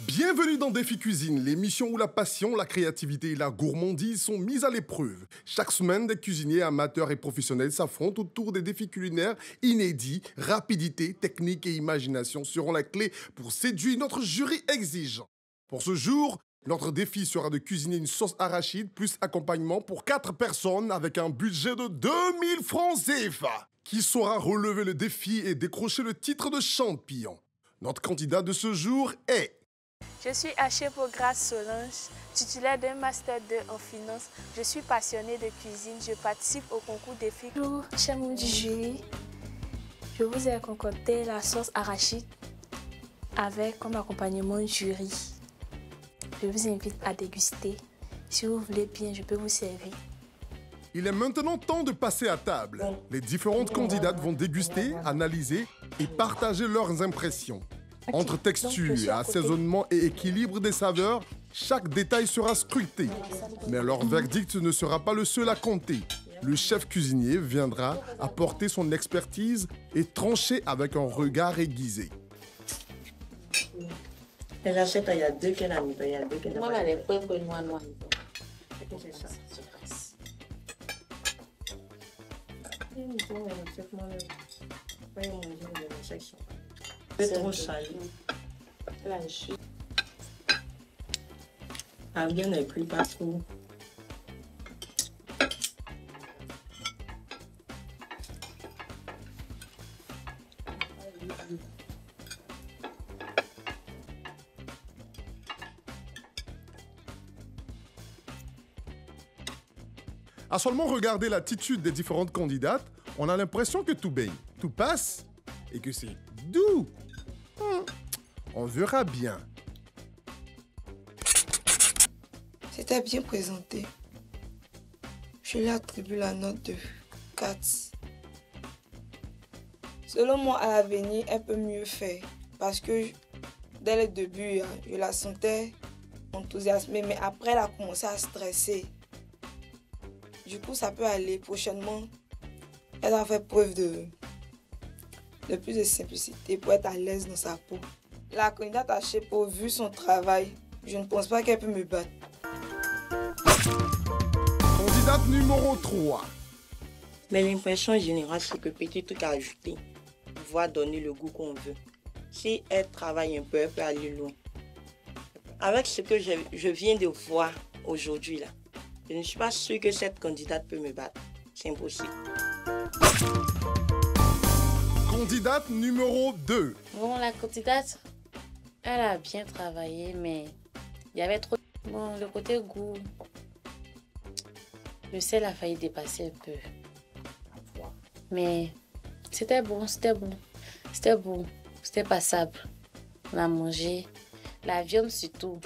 Bienvenue dans Défi Cuisine, l'émission où la passion, la créativité et la gourmandise sont mises à l'épreuve. Chaque semaine, des cuisiniers amateurs et professionnels s'affrontent autour des défis culinaires inédits. Rapidité, technique et imagination seront la clé pour séduire notre jury exigeant. Pour ce jour, notre défi sera de cuisiner une sauce arachide plus accompagnement pour 4 personnes avec un budget de 2000 francs CFA. Qui saura relever le défi et décrocher le titre de champion? Notre candidat de ce jour est... Je suis Grace Solange, titulaire d'un Master 2 en finance. Je suis passionnée de cuisine. Je participe au concours défi. Bonjour, chers membres du jury. Je vous ai concocté la sauce arachide avec comme accompagnement du riz. Je vous invite à déguster. Si vous voulez bien, je peux vous servir. Il est maintenant temps de passer à table. Les différentes candidates vont déguster, analyser et partager leurs impressions. Entre texture, assaisonnement et équilibre des saveurs, chaque détail sera scruté. Mais leur verdict ne sera pas le seul à compter. Le chef cuisinier viendra apporter son expertise et trancher avec un regard aiguisé. J'achète, il y a deux qu'elle a mis, il y a deux qu'elle a mis. Moi, les preuves que moi, non. C'est trop salé. Ah bien, elle cuit pas trop. À seulement regarder l'attitude des différentes candidates, on a l'impression que tout baigne, tout passe et que c'est doux. On verra bien. C'était bien présenté. Je lui attribue la note de 4. Selon moi, à l'avenir, elle peut mieux faire. Parce que dès le début, je la sentais enthousiasmée, mais après, elle a commencé à stresser. Du coup, ça peut aller prochainement. Elle a fait preuve de plus de simplicité pour être à l'aise dans sa peau. La candidate à Chepo, vu son travail, je ne pense pas qu'elle peut me battre. Candidate numéro 3. Mais l'impression générale, c'est que petit truc à ajouter, pouvoir donner le goût qu'on veut. Si elle travaille un peu, elle peut aller loin. Avec ce que je viens de voir aujourd'hui, là, je ne suis pas sûre que cette candidate peut me battre. C'est impossible. Candidate numéro 2. Bon, la candidate, elle a bien travaillé, mais il y avait trop... Bon, le côté goût, le sel a failli dépasser un peu. Mais c'était bon, c'était bon. C'était bon, c'était passable. On a mangé. La viande surtout,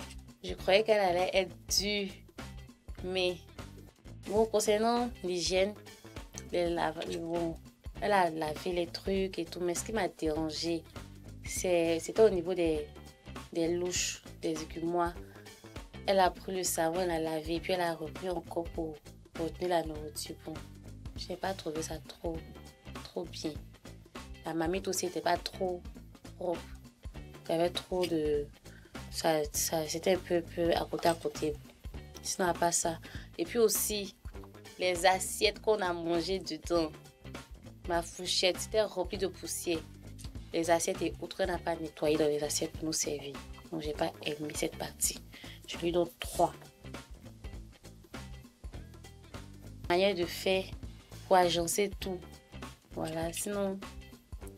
je croyais qu'elle allait être dure. Mais bon, concernant l'hygiène, elle a lavé les trucs et tout. Mais ce qui m'a dérangé, c'était au niveau des louches, des écumoires. Elle a pris le savon, elle a lavé, puis elle a repris encore pour retenir la nourriture. Bon, je n'ai pas trouvé ça trop bien. La marmite aussi n'était pas trop propre. Il y avait trop de... c'était un peu à côté. Sinon, à part ça. Et puis aussi, les assiettes qu'on a mangées dedans. Ma fourchette, c'était rempli de poussière. Les assiettes et autres, on n'a pas nettoyé dans les assiettes pour nous servir. Donc, je n'ai pas aimé cette partie. Je lui donne 3. Manière de faire pour agencer tout. Voilà, sinon,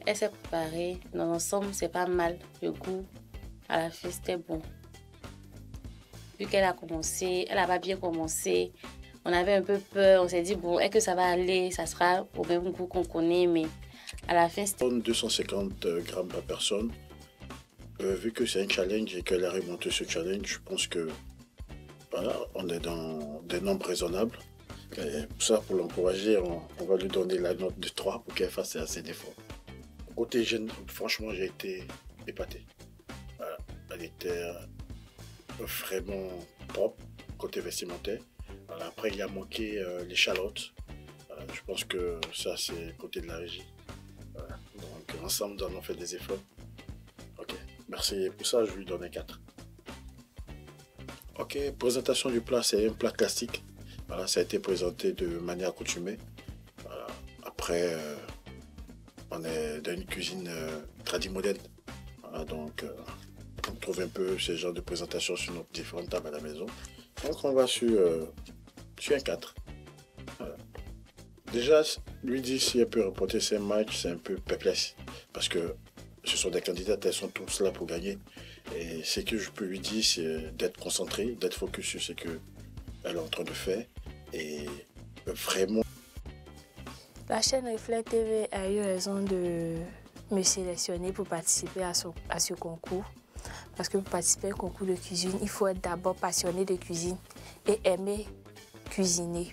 elle s'est préparée. Dans l'ensemble, c'est pas mal. Le goût, à la fin, c'était bon. Vu qu'elle a commencé, elle n'a pas bien commencé. On avait un peu peur. On s'est dit, bon, est-ce que ça va aller? Ça sera au même goût qu'on connaît, mais à la fin, c'était... 250 grammes par personne. Vu que c'est un challenge et qu'elle a remonté ce challenge, je pense que voilà, on est dans des nombres raisonnables. Et pour ça, pour l'encourager, on va lui donner la note de 3 pour qu'elle fasse ses efforts. Côté hygiène, franchement, j'ai été épaté. Voilà, elle était vraiment propre, côté vestimentaire. Voilà, après, il a manqué l'échalote. Je pense que ça, c'est côté de la régie. Donc, ensemble, nous allons faire des efforts. Ok, merci. Pour ça, je lui donne 4. Ok, présentation du plat, c'est un plat classique. Voilà, ça a été présenté de manière accoutumée. Voilà. Après, on est dans une cuisine tradimoderne. Voilà, donc, on trouve un peu ce genre de présentation sur nos différentes tables à la maison. Donc, on va sur un 4. Voilà. Déjà, lui dire s'il peut reporter ses matchs, c'est un peu perplexe. Parce que ce sont des candidats, elles sont tous là pour gagner. Et ce que je peux lui dire, c'est d'être concentré, d'être focus sur ce qu'elle est en train de faire. Et vraiment... La chaîne Reflet TV a eu raison de me sélectionner pour participer à ce concours. Parce que pour participer au concours de cuisine, il faut être d'abord passionné de cuisine et aimer cuisiner.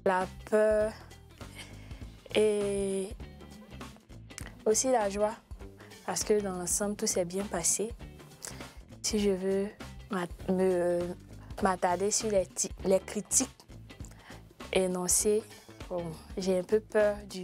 La peur et aussi la joie, parce que dans l'ensemble, tout s'est bien passé. Si je veux m'attarder sur les critiques énoncées, bon, j'ai un peu peur du